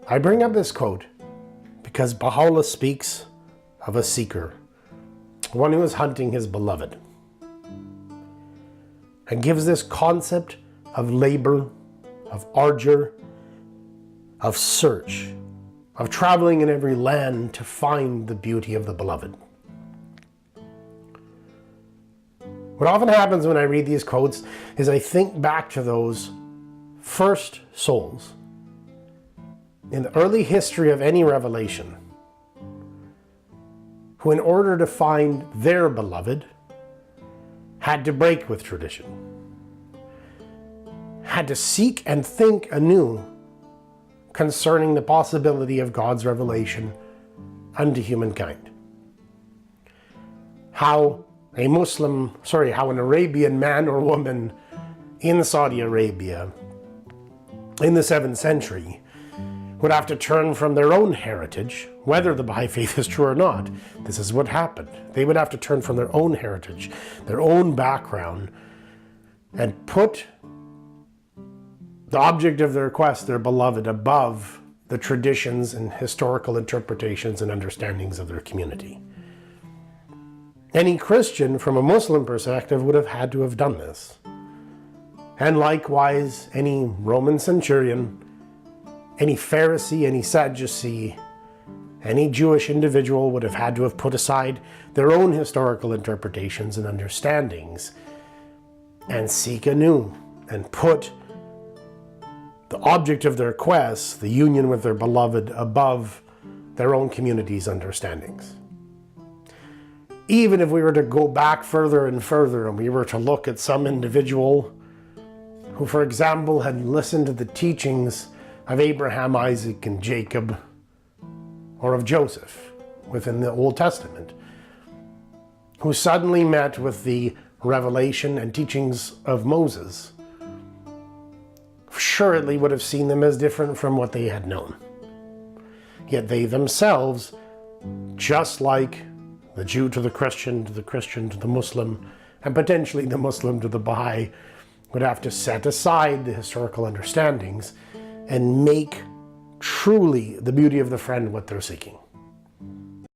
I bring up this quote because Baha'u'llah speaks of a seeker, one who is hunting his beloved, and gives this concept of labor, of ardor, of search, of traveling in every land to find the beauty of the beloved. What often happens when I read these quotes is I think back to those first souls in the early history of any revelation, who in order to find their beloved had to break with tradition, had to seek and think anew concerning the possibility of God's revelation unto humankind. How an Arabian man or woman in Saudi Arabia in the 7th century would have to turn from their own heritage, whether the Baha'i faith is true or not. This is what happened. They would have to turn from their own heritage, their own background, and put the object of their quest, their beloved, above the traditions and historical interpretations and understandings of their community. Any Christian from a Muslim perspective would have had to have done this. And likewise, any Roman centurion, any Pharisee, any Sadducee, any Jewish individual would have had to have put aside their own historical interpretations and understandings and seek anew and put the object of their quest, the union with their beloved, above their own community's understandings. Even if we were to go back further and further and we were to look at some individual who, for example, had listened to the teachings of Abraham, Isaac, and Jacob, or of Joseph within the Old Testament, who suddenly met with the revelation and teachings of Moses, assuredly would have seen them as different from what they had known. Yet they themselves, just like the Jew to the Christian, to the Christian to the Muslim, and potentially the Muslim to the Baha'i, would have to set aside the historical understandings and make truly the beauty of the friend what they're seeking.